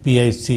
PIC,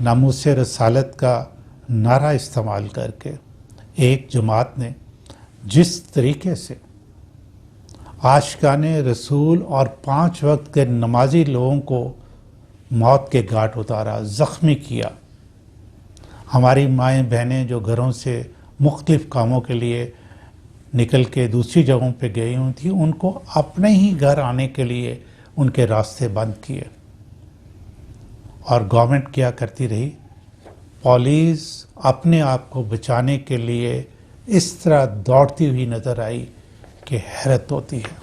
ناموس رسالت کا نعرہ استعمال کر کے ایک جماعت نے جس طریقے سے عاشقان رسول اور 5 وقت کے نمازی لوگوں کو موت کے گھاٹ اتارا، زخمی کیا، ہماری مائیں بہنیں جو گھروں سے مختلف کاموں کے لیے نکل کے دوسری جگہوں پہ گئی ہوئی تھیں، ان کو اپنے ہی گھر آنے کے لیے ان کے راستے بند کیے، اور گورنمنٹ کیا کرتی رہی؟ پولیس اپنے آپ کو بچانے کے لیے اس طرح دوڑتی ہوئی نظر آئی کہ حیرت ہوتی ہے۔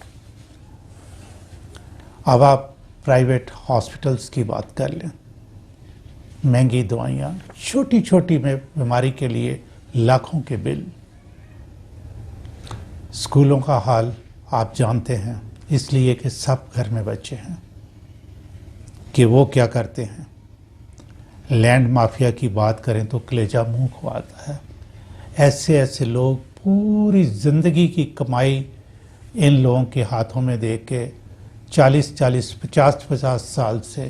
اب آپ پرائیویٹ ہاسپٹلس کی بات کر لیں، مہنگی دوائیاں، چھوٹی چھوٹی بیماری کے لیے لاکھوں کے بل۔ اسکولوں کا حال آپ جانتے ہیں، اس لیے کہ سب گھر میں بچے ہیں، کہ وہ کیا کرتے ہیں۔ لینڈ مافیا کی بات کریں تو کلیجہ منہ کو آتا ہے۔ ایسے لوگ پوری زندگی کی کمائی ان لوگوں کے ہاتھوں میں دے کے 50 سال سے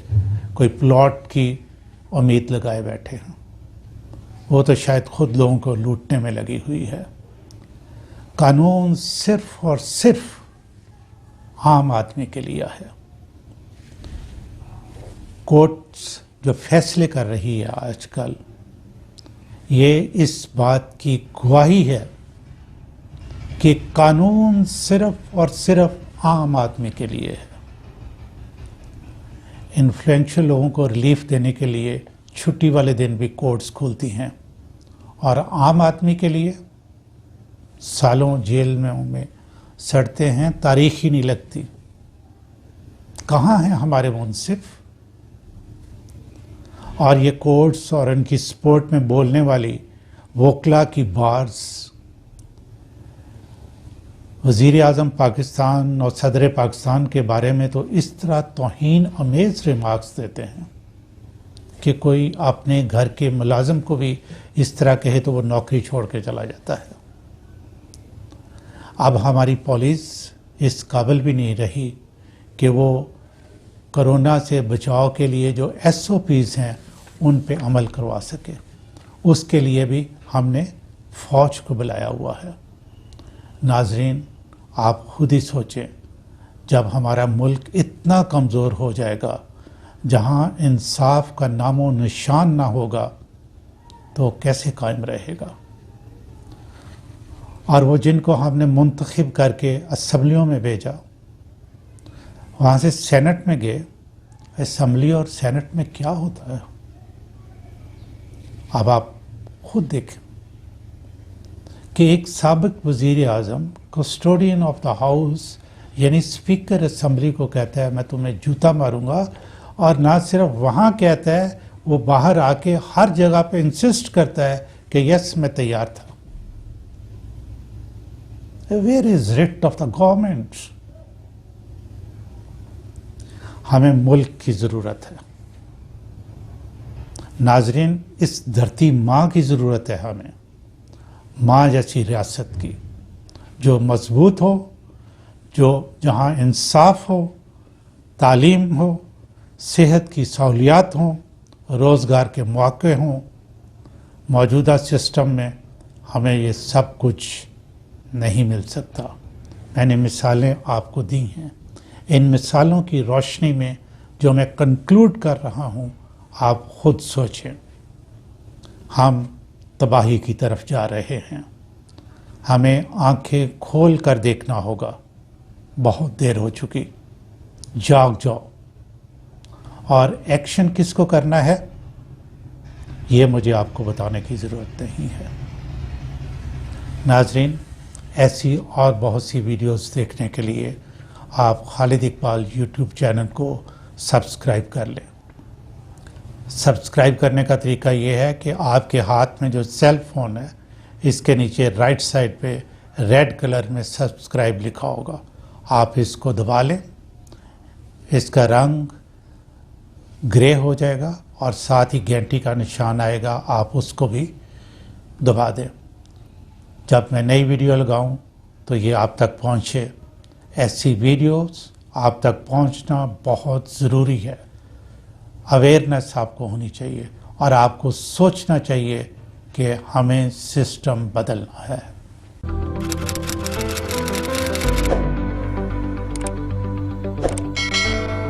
کوئی پلاٹ کی امید لگائے بیٹھے ہیں۔ وہ تو شاید خود لوگوں کو لوٹنے میں لگی ہوئی ہے۔ قانون صرف اور صرف عام آدمی کے لیے ہے۔ کورٹس جو فیصلے کر رہی ہے آج کل، یہ اس بات کی گواہی ہے کہ قانون صرف اور صرف عام آدمی کے لیے ہے۔ انفلوئنشل لوگوں کو ریلیف دینے کے لیے چھٹی والے دن بھی کورٹس کھولتی ہیں، اور عام آدمی کے لیے سالوں جیل میں سڑتے ہیں، تاریخ ہی نہیں لگتی۔ کہاں ہیں ہمارے منصف؟ اور یہ کورٹس اور ان کی سپورٹ میں بولنے والی وکلا کی بارز وزیر اعظم پاکستان اور صدر پاکستان کے بارے میں تو اس طرح توہین آمیز ریمارکس دیتے ہیں کہ کوئی اپنے گھر کے ملازم کو بھی اس طرح کہے تو وہ نوکری چھوڑ کے چلا جاتا ہے۔ اب ہماری پولیس اس قابل بھی نہیں رہی کہ وہ کرونا سے بچاؤ کے لیے جو SOPs ہیں ان پہ عمل کروا سکے۔ اس کے لیے بھی ہم نے فوج کو بلایا ہوا ہے۔ ناظرین، آپ خود ہی سوچیں، جب ہمارا ملک اتنا کمزور ہو جائے گا، جہاں انصاف کا نام و نشان نہ ہوگا، تو کیسے قائم رہے گا؟ اور وہ جن کو ہم نے منتخب کر کے اسمبلیوں میں بھیجا، وہاں سے سینٹ میں گئے، اسمبلی اور سینٹ میں کیا ہوتا ہے؟ اب آپ خود دیکھیں کہ ایک سابق وزیر اعظم کسٹوڈین آف دا ہاؤس یعنی اسپیکر اسمبلی کو کہتا ہے میں تمہیں جوتا ماروں گا، اور نہ صرف وہاں کہتا ہے، وہ باہر آ کے ہر جگہ پہ انسسٹ کرتا ہے کہ یس میں تیار تھا۔ Where is rate of the government? ہمیں ملک کی ضرورت ہے ناظرین، اس دھرتی ماں کی ضرورت ہے ہمیں، ماں جیسی ریاست کی، جو مضبوط ہو، جو جہاں انصاف ہو، تعلیم ہو، صحت کی سہولیات ہوں، روزگار کے مواقع ہوں۔ موجودہ سسٹم میں ہمیں یہ سب کچھ نہیں مل سکتا۔ میں نے مثالیں آپ کو دی ہیں، ان مثالوں کی روشنی میں جو میں کنکلوڈ کر رہا ہوں، آپ خود سوچیں، ہم تباہی کی طرف جا رہے ہیں۔ ہمیں آنکھیں کھول کر دیکھنا ہوگا، بہت دیر ہو چکی، جاگ جاؤ۔ اور ایکشن کس کو کرنا ہے، یہ مجھے آپ کو بتانے کی ضرورت نہیں ہے۔ ناظرین، ایسی اور بہت سی ویڈیوز دیکھنے کے لیے آپ خالد اقبال یوٹیوب چینل کو سبسکرائب کر لیں۔ سبسکرائب کرنے کا طریقہ یہ ہے کہ آپ کے ہاتھ میں جو سیل فون ہے، اس کے نیچے رائٹ سائڈ پہ ریڈ کلر میں سبسکرائب لکھا ہوگا، آپ اس کو دبا لیں، اس کا رنگ گرے ہو جائے گا اور ساتھ ہی گھنٹی کا نشان آئے گا، آپ اس کو بھی دبا دیں۔ جب میں نئی ویڈیو لگاؤں تو یہ آپ تک پہنچے۔ ایسی ویڈیوز آپ تک پہنچنا بہت ضروری ہے، اویئرنیس آپ کو ہونی چاہیے، اور آپ کو سوچنا چاہیے کہ ہمیں سسٹم بدلنا ہے.